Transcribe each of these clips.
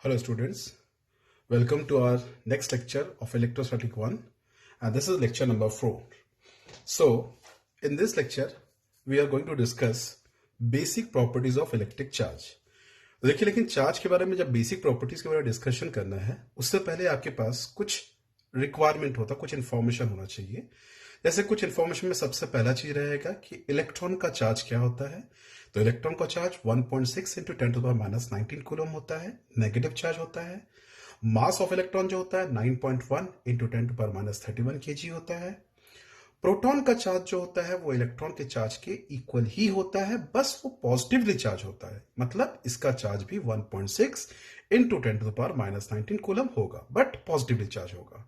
Hello students, welcome to our next lecture of Electrostatic 1 and this is lecture number 4. So in this lecture we are going to discuss basic properties of electric charge. देखिए लेकिन charge के बारे में जब basic properties के बारे में discussion करना है उससे पहले आपके पास कुछ रिक्वायरमेंट होता, कुछ इन्फॉर्मेशन होना चाहिए। जैसे कुछ इन्फॉर्मेशन में सबसे पहला चीज रहेगा कि इलेक्ट्रॉन का चार्ज क्या होता है। तो इलेक्ट्रॉन का चार्ज 1.6 इंटू 10⁻⁻19 कूलम होता है, नेगेटिव चार्ज होता है। मास ऑफ इलेक्ट्रॉन जो होता है 9.1 इंटू 10⁻31 केजी होता है। प्रोटॉन का चार्ज जो होता है वो इलेक्ट्रॉन के चार्ज के इक्वल ही होता है, बस वो पॉजिटिवली चार्ज होता है, मतलब इसका चार्ज भी 1.6 इंटू 10⁻⁻19 कूलम होगा, बट पॉजिटिवली चार्ज होगा।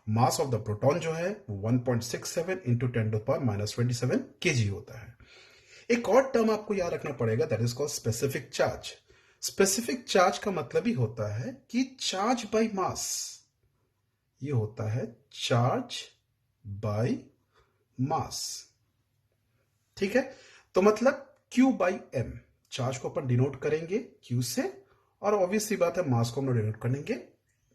मास ऑफ द प्रोटॉन जो है वो 1.67 इंटू 10⁻27 केजी होता है। एक और टर्म आपको याद रखना पड़ेगा, that is called specific charge. Specific charge का मतलब ही होता है कि चार्ज बाय मास, ये होता है चार्ज बाय मास, ठीक है। तो मतलब Q बाई M, चार्ज को अपन डिनोट करेंगे Q से और ऑब्वियसली बात है मास को हम डिनोट करेंगे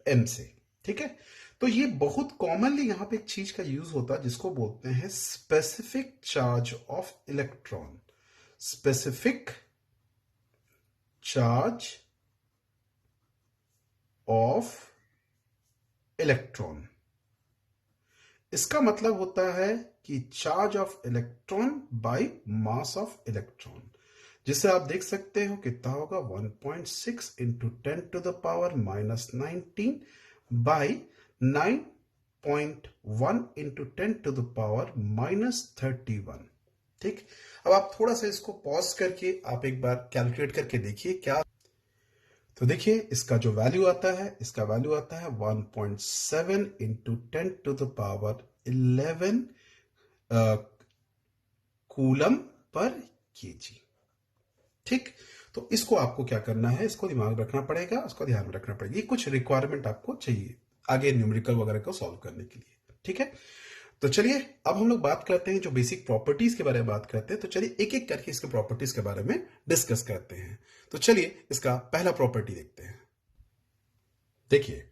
M से, ठीक है। तो ये बहुत कॉमनली यहां पे एक चीज का यूज होता है जिसको बोलते हैं specific charge of electron. Specific charge of electron, इसका मतलब होता है कि charge of electron by mass of electron, जिसे आप देख सकते हो कितना होगा 1.6 इंटू 10⁻⁻19 बाई 9.1 इंटू 10⁻⁻31, ठीक। अब आप थोड़ा सा इसको पॉज करके आप एक बार कैलकुलेट करके देखिए क्या। तो देखिए इसका जो वैल्यू आता है, इसका वैल्यू आता है 1.7 इंटू 10⁻11 कूलम पर केजी, ठीक। तो इसको आपको क्या करना है, इसको दिमाग रखना पड़ेगा, इसको ध्यान में रखना पड़ेगा। ये कुछ रिक्वायरमेंट आपको चाहिए आगे न्यूमेरिकल वगैरह को सॉल्व करने के लिए, ठीक है। तो चलिए अब हम लोग बात करते हैं जो बेसिक प्रॉपर्टीज के बारे में बात करते हैं। तो चलिए एक एक करके इसके प्रॉपर्टीज के बारे में डिस्कस करते हैं। तो चलिए इसका पहला प्रॉपर्टी देखते हैं। देखिए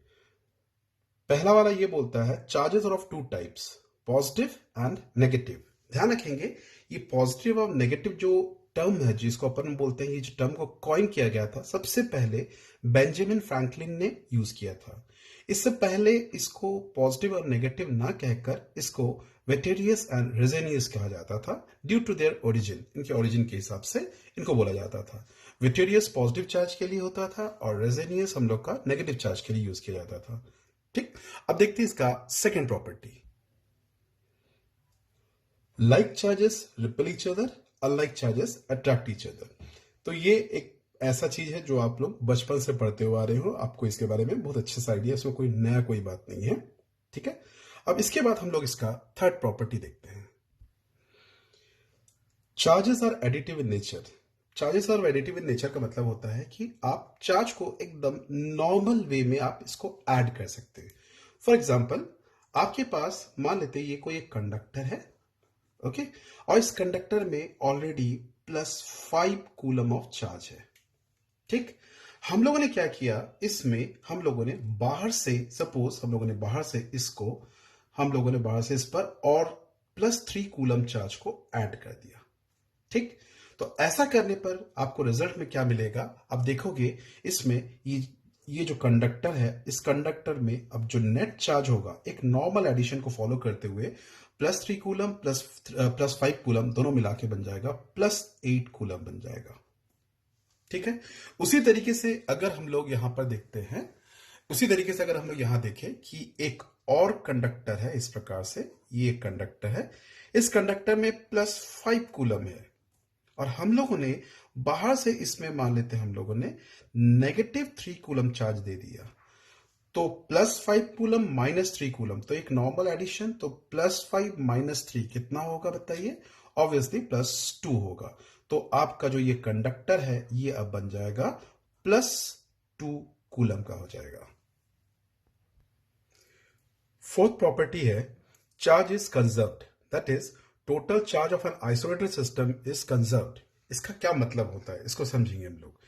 पहला वाला ये बोलता है charges are of two types, positive and negative. ध्यान रखेंगे ये पॉजिटिव और नेगेटिव जो टर्म है जिसको अपन बोलते हैं, ये जो टर्म को कॉइन किया गया था सबसे पहले बेंजामिन फ्रैंकलिन ने यूज किया था। इससे पहले इसको पॉजिटिव और नेगेटिव ना कहकर इसको वेटेरियस एंड रेजेनियस कहा जाता था, ड्यू टू देयर ओरिजिन, इनके ओरिजिन के हिसाब से इनको बोला जाता था। वेटेरियस पॉजिटिव चार्ज के लिए होता था और रेजेनियस हम लोग का नेगेटिव चार्ज के लिए यूज किया जाता था, ठीक। अब देखते हैं इसका second property. Like charges repel each other, unlike charges attract each other. तो ये एक ऐसा चीज है जो आप लोग बचपन से पढ़ते हुए आ रहे हो, आपको इसके बारे में बहुत अच्छे से आइडिया, इसमें कोई नया कोई बात नहीं है, ठीक है। अब इसके बाद हम लोग इसका थर्ड प्रॉपर्टी देखते हैं। Charges are additive in nature. Charges are additive in nature का मतलब होता है कि आप चार्ज को एकदम नॉर्मल वे में आप इसको ऐड कर सकते हैं। फॉर एग्जाम्पल आपके पास मान लेते हैं ये कोई एक कंडक्टर है, ओके, और इस कंडक्टर में ऑलरेडी +5 कूलम ऑफ चार्ज है, ठीक। हम लोगों ने क्या किया, इसमें हम लोगों ने बाहर से, सपोज हम लोगों ने बाहर से इसको, हम लोगों ने बाहर से इस पर और +3 कूलम चार्ज को ऐड कर दिया, ठीक। तो ऐसा करने पर आपको रिजल्ट में क्या मिलेगा, आप देखोगे इसमें ये जो कंडक्टर है, इस कंडक्टर में अब जो नेट चार्ज होगा एक नॉर्मल एडिशन को फॉलो करते हुए +3 कूलम +5 कूलम दोनों मिला के बन जाएगा +8 कूलम बन जाएगा, ठीक है। उसी तरीके से अगर हम लोग यहां पर देखते हैं, उसी तरीके से अगर हम लोग यहां देखें कि एक और कंडक्टर है इस प्रकार से, ये एक कंडक्टर है, इस कंडक्टर में +5 कूलम है और हम लोगों ने बाहर से इसमें मान लेते हैं हम लोगों ने -3 कूलम चार्ज दे दिया। तो +5 कूलम -3 कूलम, तो एक नॉर्मल एडिशन, तो +5 - 3 कितना होगा बताइए, ऑब्वियसली +2 होगा। तो आपका जो ये कंडक्टर है ये अब बन जाएगा +2 कूलम का हो जाएगा। फोर्थ प्रॉपर्टी है charge is conserved, that is total charge of an isolated system is conserved. इसका क्या मतलब होता है, इसको समझेंगे हम लोग।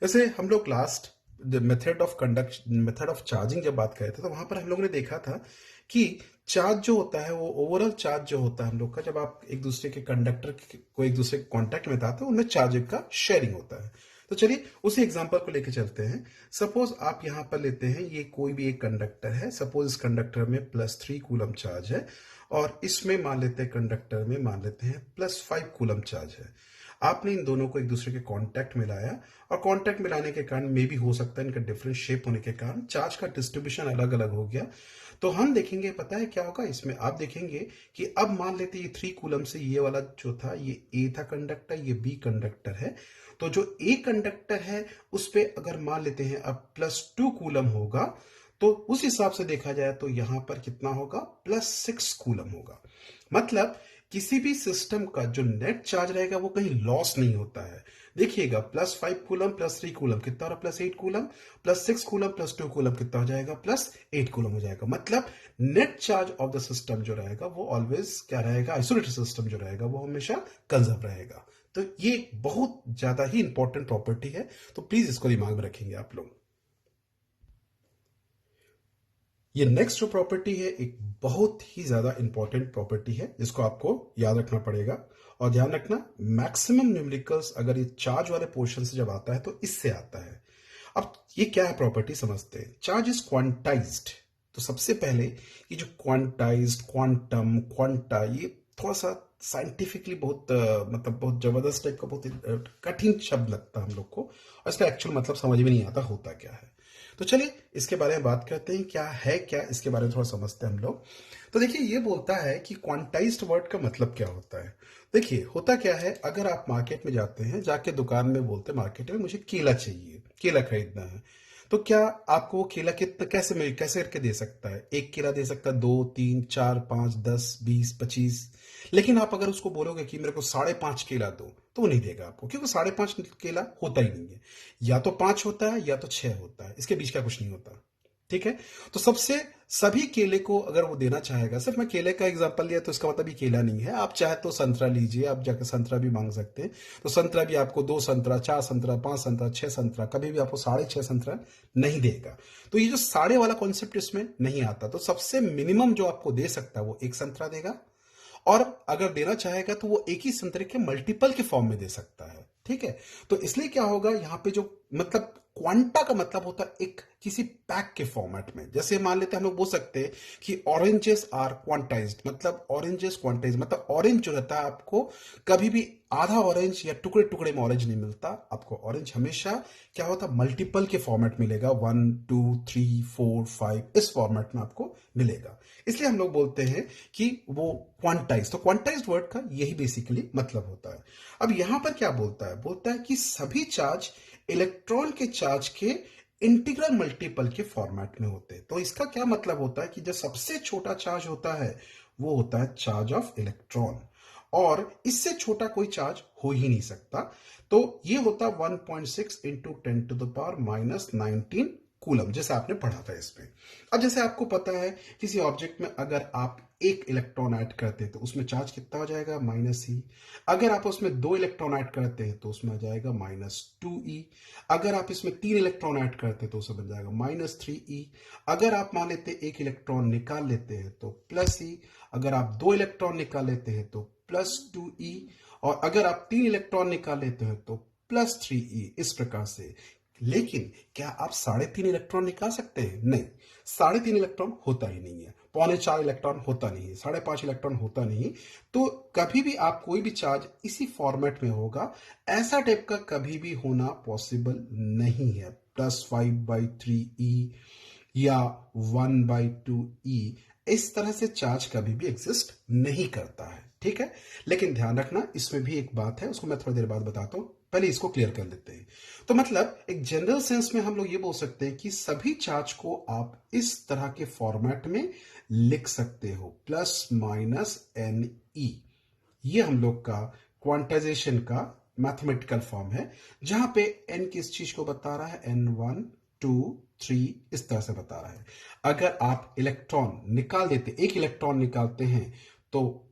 जैसे हम लोग लास्ट मेथड ऑफ चार्जिंग जब बात करे थे, तो वहां पर हम लोगों ने देखा था कि चार्ज जो होता है वो ओवरऑल चार्ज जो होता है हम लोग का, जब आप एक दूसरे के कंडक्टर को एक दूसरे के कांटेक्ट में था तो उनमें चार्ज का शेयरिंग होता है। तो चलिए उसी एग्जांपल को लेके चलते हैं। सपोज आप यहां पर लेते हैं, ये कोई भी एक कंडक्टर है, सपोज इस कंडक्टर में +3 कूलम चार्ज है और इसमें मान लेते हैं कंडक्टर में मान लेते हैं +5 कूलम चार्ज है। आपने इन दोनों को एक दूसरे के कांटेक्ट में लाया और कांटेक्ट में लाने के कारण मे भी हो सकता है इनका डिफरेंट शेप होने के कारण चार्ज का डिस्ट्रीब्यूशन अलग अलग हो गया। तो हम देखेंगे, पता है क्या होगा इसमें, आप देखेंगे कि अब मान लेते हैं ये 3 कूलम से ये वाला जो था ये ए था कंडक्टर, ये बी कंडक्टर है। तो जो ए कंडक्टर है उस पे अगर मान लेते हैं अब +2 कूलम होगा, तो उस हिसाब से देखा जाए तो यहां पर कितना होगा, +6 कूलम होगा। मतलब किसी भी सिस्टम का जो नेट चार्ज रहेगा वो कहीं लॉस नहीं होता है। देखिएगा, +5 कूलम +3 कूलम कितना हो रहा, +8 कूलम, +6 कूलम +2 कूलम कितना हो जाएगा, +8 कूलम हो जाएगा। मतलब net charge of the system जो रहेगा वो ऑलवेज क्या रहेगा, आइसोलेटेड सिस्टम जो रहेगा वो हमेशा कंजर्व रहेगा। तो ये बहुत ज्यादा ही इंपॉर्टेंट प्रॉपर्टी है, तो प्लीज इसको दिमाग में रखेंगे आप लोग। ये नेक्स्ट जो प्रॉपर्टी है एक बहुत ही ज्यादा इंपॉर्टेंट प्रॉपर्टी है जिसको आपको याद रखना पड़ेगा। और ध्यान रखना, मैक्सिमम न्यूमेरिकल्स अगर ये चार्ज वाले पोर्शन से जब आता है तो इससे आता है। अब ये क्या है प्रॉपर्टी समझते हैं। Charge is quantized. तो सबसे पहले ये जो क्वांटाइज्ड, क्वांटम, क्वांटा, ये थोड़ा सा साइंटिफिकली बहुत मतलब बहुत जबरदस्त टाइप का, बहुत कठिन शब्द लगता है हम लोग को और इसका एक्चुअल मतलब समझ में नहीं आता होता क्या है। तो चलिए इसके बारे में बात करते हैं, क्या है क्या, इसके बारे में थोड़ा समझते हैं हम लोग। तो देखिए ये बोलता है कि क्वांटाइज्ड वर्ड का मतलब क्या होता है। देखिए होता क्या है, अगर आप मार्केट में जाते हैं, जाके दुकान में बोलते हैं मार्केट में मुझे केला चाहिए, केला खरीदना है, तो क्या आपको वो केला कितना कैसे करके दे सकता है, एक केला दे सकता है, 2 3 4 5 10 20 25। लेकिन आप अगर उसको बोलोगे कि मेरे को 5.5 केला दो, तो वो नहीं देगा आपको, क्योंकि 5.5 केला होता ही नहीं है। या तो 5 होता है या तो 6 होता है, इसके बीच का कुछ नहीं होता। ठीक है। तो सबसे सभी केले को अगर वो देना चाहेगा, सिर्फ मैं केले का एग्जांपल लिया तो इसका मतलब ये केला नहीं है, आप चाहे तो संतरा लीजिए, आप जाकर संतरा भी मांग सकते हैं। तो संतरा भी आपको 2 संतरा, 4 संतरा, 5 संतरा, 6 संतरा, कभी भी आपको 6.5 संतरा नहीं देगा। तो ये जो साढ़े वाला कॉन्सेप्ट इसमें नहीं आता। तो सबसे मिनिमम जो आपको दे सकता है वो 1 संतरा देगा, और अगर देना चाहेगा तो वो एक ही संतरे के मल्टीपल के फॉर्म में दे सकता है। ठीक है। तो इसलिए क्या होगा, यहां पे जो मतलब क्वांटा का मतलब होता है एक किसी पैक के फॉर्मेट में। जैसे मान लेते हैं, हम लोग बोल सकते हैं कि ऑरेंजेस आर क्वांटाइज्ड, मतलब ऑरेंजेस क्वांटाइज, मतलब ऑरेंज जो रहता है आपको कभी भी आधा ऑरेंज या टुकड़े टुकड़े में ऑरेंज नहीं मिलता, आपको ऑरेंज हमेशा क्या होता है, मल्टीपल के फॉर्मेट मिलेगा, 1 2 3 4 5 इस फॉर्मेट में आपको मिलेगा। इसलिए हम लोग बोलते हैं कि वो क्वांटाइज। तो क्वांटाइज्ड वर्ड का यही बेसिकली मतलब होता है। अब यहां पर क्या बोलता है, बोलता है कि सभी चार्ज इलेक्ट्रॉन के चार्ज के इंटीग्रल मल्टीपल के फॉर्मेट में होते हैं। तो इसका क्या मतलब होता है कि जो सबसे छोटा चार्ज होता है वो होता है चार्ज ऑफ इलेक्ट्रॉन, और इससे छोटा कोई चार्ज हो ही नहीं सकता। तो ये होता 1.6 इंटू 10⁻⁻19 कूलम, जैसे आपने पढ़ा था इसमें। अब जैसे आपको पता है किसी ऑब्जेक्ट में अगर आप एक इलेक्ट्रॉन ऐड करते हैं तो उसमें चार्ज कितना हो जाएगा, -e। अगर आप उसमें 2 इलेक्ट्रॉन ऐड करते हैं तो उसमें आ जाएगा -2e। अगर आप इसमें 3 इलेक्ट्रॉन ऐड करते हैं तो उसमें बन जाएगा -3e। अगर आप मान लेते हैं एक इलेक्ट्रॉन निकाल लेते हैं तो +e। अगर आप 2 इलेक्ट्रॉन निकाल लेते हैं तो +2e। और अगर आप 3 इलेक्ट्रॉन निकाल लेते हैं तो +3e, इस प्रकार से। लेकिन क्या आप 3.5 इलेक्ट्रॉन निकाल सकते हैं? नहीं, 3.5 इलेक्ट्रॉन होता ही नहीं है, 3.25 इलेक्ट्रॉन होता नहीं है, 5.5 इलेक्ट्रॉन होता नहीं। तो कभी भी आप कोई भी चार्ज इसी फॉर्मेट में होगा, ऐसा टाइप का कभी भी होना पॉसिबल नहीं है। +5/3e या 1/2e, इस तरह से चार्ज कभी भी एग्जिस्ट नहीं करता है। ठीक है। लेकिन ध्यान रखना, इसमें भी एक बात है, उसको मैं थोड़ी देर बाद बताता हूं, पहले इसको क्लियर कर लेते हैं। तो मतलब एक जनरल सेंस में हम लोग ये बोल सकते हैं कि सभी चार्ज को आप इस तरह के फॉर्मेट में लिख सकते हो, ±NE। ये हम लोग का क्वांटाइजेशन का मैथमेटिकल फॉर्म है, जहां पे n किस चीज को बता रहा है, n1 2 3 इस तरह से बता रहा है। अगर आप इलेक्ट्रॉन निकाल देते, एक इलेक्ट्रॉन निकालते हैं तो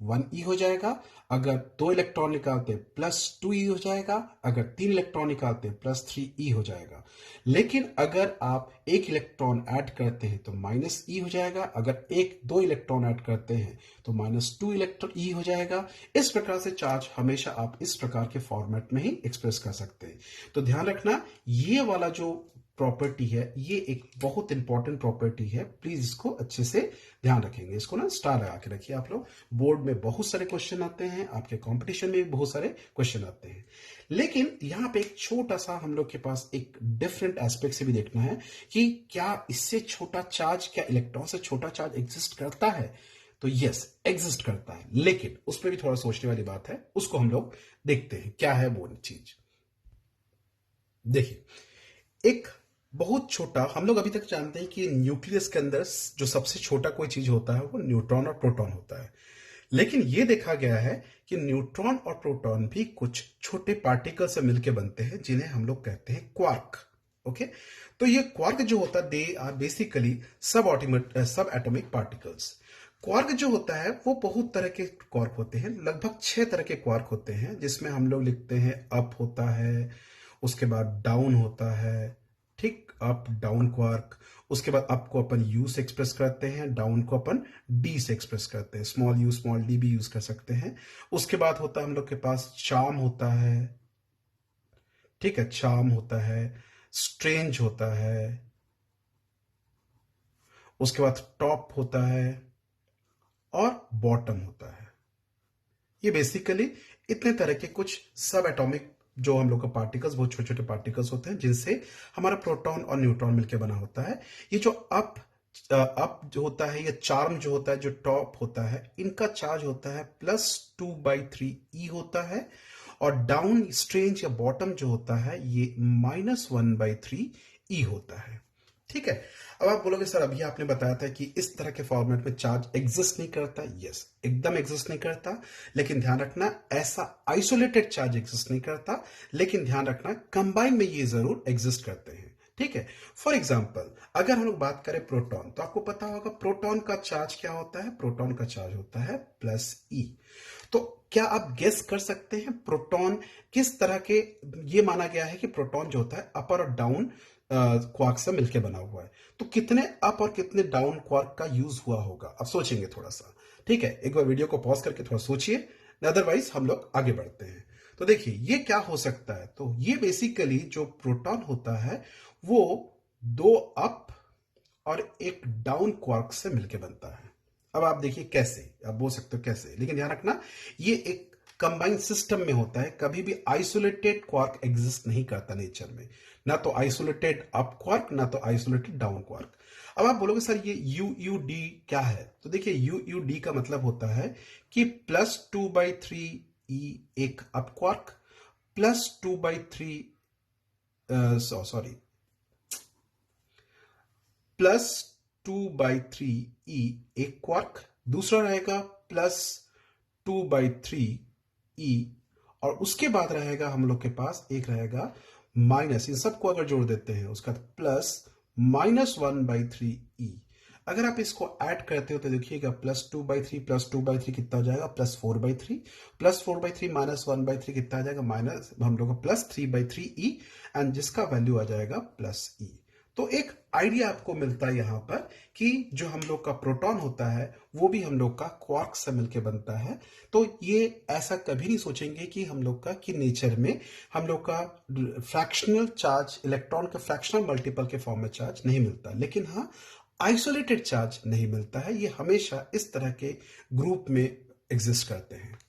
1e हो जाएगा, अगर 2 इलेक्ट्रॉन निकालते प्लस 2e हो जाएगा, अगर 3 इलेक्ट्रॉन निकालते प्लस 3e हो जाएगा। लेकिन अगर आप एक इलेक्ट्रॉन ऐड करते हैं तो माइनस ई हो जाएगा, अगर एक 2 इलेक्ट्रॉन ऐड करते हैं तो माइनस 2 इलेक्ट्रॉन ई हो जाएगा। इस प्रकार से चार्ज हमेशा आप इस प्रकार के फॉर्मेट में ही एक्सप्रेस कर सकते हैं। तो ध्यान रखना, ये वाला जो प्रॉपर्टी है ये एक बहुत इंपॉर्टेंट प्रॉपर्टी है, प्लीज इसको अच्छे से ध्यान रखेंगे। इसको ना स्टार लगा के रखिए आप लोग, बोर्ड में बहुत सारे क्वेश्चन आते हैं, आपके कंपटीशन में भी बहुत सारे क्वेश्चन आते हैं। लेकिन यहां पे एक छोटा सा हम लोग के पास एक डिफरेंट एस्पेक्ट से भी देखना है कि क्या इससे छोटा चार्ज, क्या इलेक्ट्रॉन से छोटा चार्ज एग्जिस्ट करता है। तो यस, एग्जिस्ट करता है, लेकिन उसमें भी थोड़ा सोचने वाली बात है, उसको हम लोग देखते हैं क्या है वो चीज। देखिए, एक बहुत छोटा, हम लोग अभी तक जानते हैं कि न्यूक्लियस के अंदर जो सबसे छोटा कोई चीज होता है वो न्यूट्रॉन और प्रोटॉन होता है। लेकिन यह देखा गया है कि न्यूट्रॉन और प्रोटॉन भी कुछ छोटे पार्टिकल से मिलकर बनते हैं, जिन्हें हम लोग कहते हैं क्वार्क। ओके, तो ये क्वार्क जो होता है, दे आर बेसिकली सब एटॉमिक पार्टिकल्स। क्वार्क जो होता है वो बहुत तरह के क्वार्क होते हैं, लगभग 6 तरह के क्वार्क होते हैं, जिसमें हम लोग लिखते हैं अप होता है, उसके बाद डाउन होता है, ठीक, अप डाउन क्वार्क। उसके बाद अप को अपन यू से एक्सप्रेस करते हैं, डाउन को अपन डी से एक्सप्रेस करते हैं, स्मॉल यू स्मॉल डी भी यूज कर सकते हैं। उसके बाद होता है हम लोग के पास चार्म होता है, ठीक है, चार्म होता है, स्ट्रेंज होता है, उसके बाद टॉप होता है और बॉटम होता है। ये बेसिकली इतने तरह के कुछ सब एटॉमिक जो हम लोग का पार्टिकल्स, बहुत छोटे छोटे पार्टिकल्स होते हैं, जिनसे हमारा प्रोटॉन और न्यूट्रॉन मिलकर बना होता है। ये जो अप जो होता है, ये चार्म जो होता है, जो टॉप होता है, इनका चार्ज होता है +2/3e होता है, और डाउन स्ट्रेंज या बॉटम जो होता है ये -1/3e होता है। ठीक है, अब आप बोलोगे सर अभी आपने बताया था कि इस तरह के फॉर्मेट में चार्ज एग्जिस्ट नहीं करता। यस, एकदम एग्जिस्ट नहीं करता, लेकिन ध्यान रखना ऐसा आइसोलेटेड चार्ज एग्जिस्ट नहीं करता, लेकिन ध्यान रखना कंबाइन में ये जरूर एग्जिस्ट करते हैं। ठीक है, फॉर एग्जाम्पल अगर हम लोग बात करें प्रोटॉन, तो आपको पता होगा प्रोटॉन का चार्ज क्या होता है। प्रोटॉन का चार्ज होता है +e। तो क्या आप गेस कर सकते हैं प्रोटॉन किस तरह के, ये माना गया है कि प्रोटॉन जो होता है अपर और डाउन क्वार्क से मिलकर बना हुआ है, तो कितने अप और कितने डाउन क्वार्क का यूज हुआ होगा। अब सोचेंगे थोड़ा सा, ठीक है, एक बार वीडियो को पॉज करके थोड़ा सोचिए, अदरवाइज हम लोग आगे बढ़ते हैं। तो देखिए ये क्या हो सकता है, तो ये बेसिकली जो प्रोटॉन होता है वो 2 अप और 1 डाउन क्वार्क से मिलकर बनता है। अब आप देखिए कैसे, आप बोल सकते हो कैसे, लेकिन ध्यान रखना ये एक कंबाइंड सिस्टम में होता है, कभी भी आइसोलेटेड क्वार्क एग्जिस्ट नहीं करता नेचर में, ना तो आइसोलेटेड अप क्वार्क ना तो आइसोलेटेड डाउन क्वार्क। अब आप बोलोगे सर ये UUD क्या है, तो देखिए UUD का मतलब होता है कि +2/3e एक अप क्वार्क, +2/3 सॉरी +2/3e एक क्वार्क, दूसरा रहेगा +2/3e, और उसके बाद रहेगा हम लोग के पास एक रहेगा माइनस, इन सबको अगर जोड़ देते हैं उसका +-1/3e। अगर आप इसको ऐड करते हो तो देखिएगा +2/3 +2/3 कितना हो जाएगा, +4/3, +4/3 -1/3 कितना आ जाएगा, माइनस हम लोग का +3/3e, एंड जिसका वैल्यू आ जाएगा +e। तो एक आइडिया आपको मिलता है यहां पर कि जो हम लोग का प्रोटॉन होता है वो भी हम लोग का क्वार्क से मिलकर बनता है। तो ये ऐसा कभी नहीं सोचेंगे कि हम लोग का कि नेचर में हम लोग का फ्रैक्शनल चार्ज, इलेक्ट्रॉन के फ्रैक्शनल मल्टीपल के फॉर्म में चार्ज नहीं मिलता, लेकिन हाँ आइसोलेटेड चार्ज नहीं मिलता है, ये हमेशा इस तरह के ग्रुप में एग्जिस्ट करते हैं।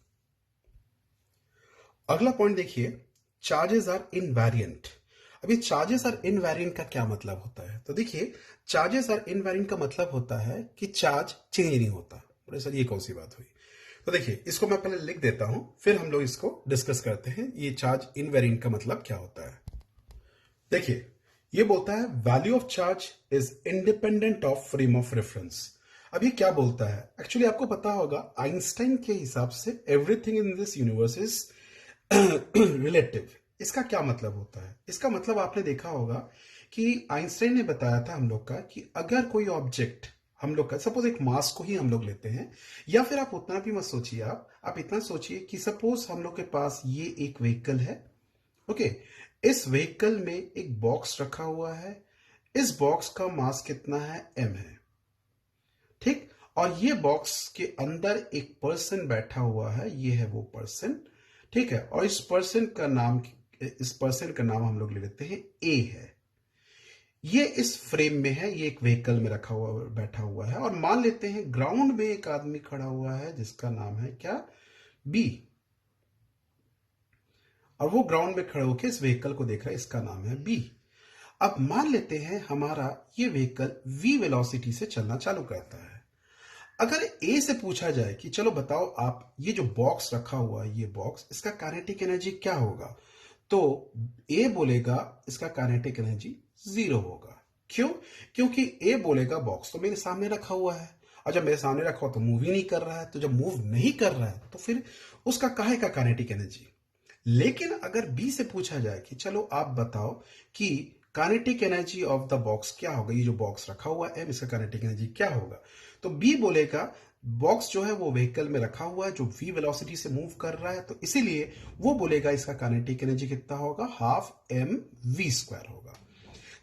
अगला पॉइंट देखिए, चार्जेस आर इनवेरिएंट। अभी चार्जेस आर इनवेरिएंट का क्या मतलब होता है, तो देखिए चार्जेस आर इनवेरिएंट का मतलब होता है कि चार्ज चेंज नहीं होता। बोले सर ये कौन सी बात हुई, तो देखिए इसको मैं पहले लिख देता हूं, फिर हम लोग इसको डिस्कस करते हैं ये चार्ज इनवेरिएंट का मतलब क्या होता है। देखिए ये बोलता है value of charge is independent of frame of reference. अब ये क्या बोलता है, एक्चुअली आपको पता होगा आइंस्टाइन के हिसाब से everything in this universe is relative. इसका क्या मतलब होता है, इसका मतलब आपने देखा होगा कि आइंस्टाइन ने बताया था हम लोग का कि अगर कोई ऑब्जेक्ट हम लोग का, सपोज एक मास को ही हम लोग लेते हैं, या फिर आप उतना भी मत सोचिए, आप इतना सोचिए कि सपोज हम लोग के पास ये एक व्हीकल है। ओके, इस व्हीकल में एक बॉक्स रखा हुआ है, इस बॉक्स का मास कितना है, m है, ठीक। और ये बॉक्स के अंदर एक पर्सन बैठा हुआ है, ये है वो पर्सन, ठीक है। और इस पर्सन का नाम हम लोग ले लेते हैं ए है। ये इस फ्रेम में है, ये एक व्हीकल में रखा हुआ बैठा हुआ है। और मान लेते हैं ग्राउंड में एक आदमी खड़ा हुआ है जिसका नाम है क्या, बी। और वो ग्राउंड में खड़े होकर इस व्हीकल को देख रहा है, इसका नाम है बी। अब मान लेते हैं हमारा ये व्हीकल v वेलोसिटी से चलना चालू करता है। अगर ए से पूछा जाए कि चलो बताओ आप, ये जो बॉक्स रखा हुआ है, ये बॉक्स, इसका काइनेटिक एनर्जी क्या होगा, तो ए बोलेगा इसका काइनेटिक एनर्जी 0 होगा। क्यों? क्योंकि ए बोलेगा बॉक्स तो मेरे सामने रखा हुआ है, और जब मेरे सामने रखा हुआ तो मूव ही नहीं कर रहा है, तो जब मूव नहीं कर रहा है तो फिर उसका काहे का काइनेटिक एनर्जी। लेकिन अगर बी से पूछा जाए कि चलो आप बताओ कि kinetic energy of the box क्या होगा, ये जो बॉक्स रखा हुआ है इसका काइनेटिक एनर्जी क्या होगा, तो बी बोलेगा बॉक्स जो है वो व्हीकल में रखा हुआ है जो v वेलोसिटी से मूव कर रहा है, तो इसीलिए वो बोलेगा इसका काइनेटिक एनर्जी कितना होगा, हाफ mv² होगा।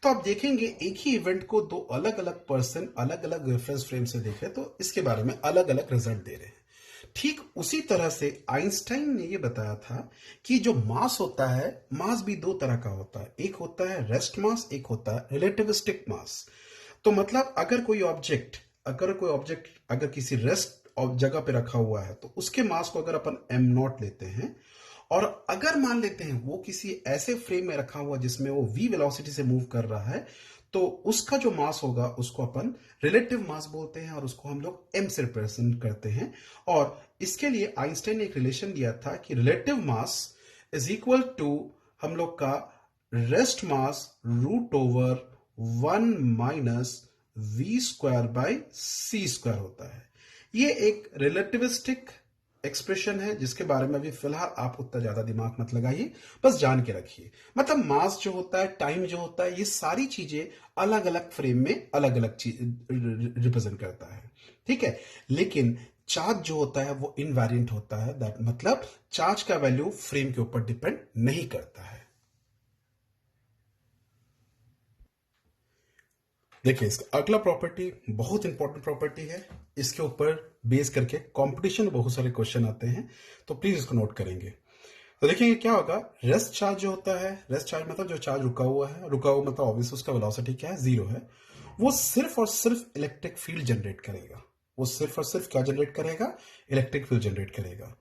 तो आप देखेंगे एक ही इवेंट को दो अलग अलग पर्सन अलग अलग रेफरेंस फ्रेम से देखे तो इसके बारे में अलग अलग रिजल्ट दे रहे हैं। ठीक उसी तरह से आइंस्टाइन ने ये बताया था कि जो मास होता है, मास भी दो तरह का होता है, एक होता है रेस्ट मास, एक होता है रिलेटिविस्टिक मास। तो मतलब अगर कोई ऑब्जेक्ट अगर किसी रेस्ट जगह पे रखा हुआ है तो उसके मास को अगर अपन m0 लेते हैं, और अगर मान लेते हैं वो किसी ऐसे फ्रेम में रखा हुआ जिसमें वो v वेलोसिटी से मूव कर रहा है, तो उसका जो मास होगा उसको अपन रिलेटिव मास बोलते हैं, और उसको हम लोग m से रिप्रेजेंट करते हैं। और इसके लिए आइंस्टाइन ने एक रिलेशन दिया था कि relative mass is equal to हम लोग का रेस्ट मास √1 माइनस v²/c² होता है। ये एक रिलेटिविस्टिक एक्सप्रेशन है जिसके बारे में अभी फिलहाल आप उतना ज्यादा दिमाग मत लगाइए, बस जान के रखिए। मतलब मास जो होता है, टाइम जो होता है, ये सारी चीजें अलग अलग फ्रेम में अलग अलग चीज रिप्रेजेंट करता है, ठीक है। लेकिन चार्ज जो होता है वो इनवेरिएंट होता है, दैट मतलब चार्ज का वैल्यू फ्रेम के ऊपर डिपेंड नहीं करता है। देखिए इसका अगला प्रॉपर्टी बहुत इंपॉर्टेंट प्रॉपर्टी है, इसके ऊपर बेस करके कंपटीशन बहुत सारे क्वेश्चन आते हैं, तो प्लीज इसको नोट करेंगे। तो देखिए क्या होगा, रेस्ट चार्ज जो होता है, रेस्ट चार्ज मतलब जो चार्ज रुका हुआ है, रुका हुआ मतलब ऑब्वियसली उसका वेलोसिटी क्या है, 0 है। वो सिर्फ और सिर्फ इलेक्ट्रिक फील्ड जनरेट करेगा, वो सिर्फ और सिर्फ क्या जनरेट करेगा, इलेक्ट्रिक फील्ड जनरेट करेगा।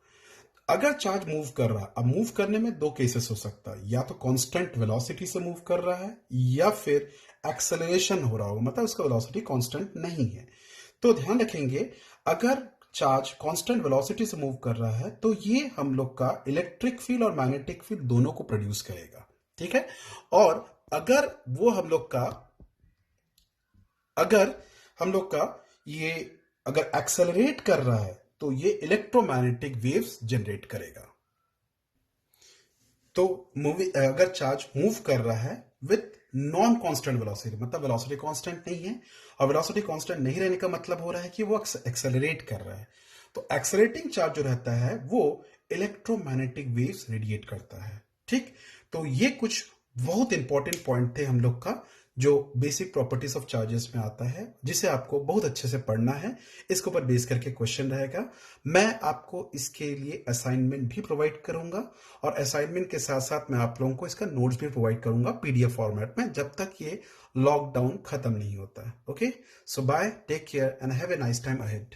अगर चार्ज मूव कर रहा है, अब मूव करने में दो केसेस हो सकता है, या तो कांस्टेंट वेलोसिटी से मूव कर रहा है या फिर एक्सेलरेशन हो रहा होगा, मतलब उसका वेलोसिटी कांस्टेंट नहीं है। तो ध्यान रखेंगे अगर चार्ज कांस्टेंट वेलोसिटी से मूव कर रहा है तो ये हम लोग का इलेक्ट्रिक फील्ड और मैग्नेटिक फील्ड दोनों को प्रोड्यूस करेगा, ठीक है। और अगर हम लोग का ये अगर एक्सेलरेट कर रहा है तो ये इलेक्ट्रोमैग्नेटिक वेव्स जनरेट करेगा। तो अगर चार्ज मूव कर रहा है विथ नॉन कांस्टेंट वेलोसिटी, मतलब वेलोसिटी कांस्टेंट नहीं है, और वेलोसिटी कांस्टेंट नहीं रहने का मतलब हो रहा है कि वो एक्सेलरेट कर रहा है, तो एक्सेलरेटिंग चार्ज जो रहता है वो इलेक्ट्रोमैग्नेटिक वेव्स रेडिएट करता है, ठीक। तो ये कुछ बहुत इंपॉर्टेंट पॉइंट थे हम लोग का जो बेसिक प्रॉपर्टीज ऑफ चार्जेस में आता है, जिसे आपको बहुत अच्छे से पढ़ना है। इसके ऊपर बेस करके क्वेश्चन रहेगा। मैं आपको इसके लिए असाइनमेंट भी प्रोवाइड करूंगा, और असाइनमेंट के साथ साथ मैं आप लोगों को इसका नोट्स भी प्रोवाइड करूंगा पीडीएफ फॉर्मेट में, जब तक ये लॉकडाउन खत्म नहीं होता है। Okay, so bye, take care and have a nice time ahead.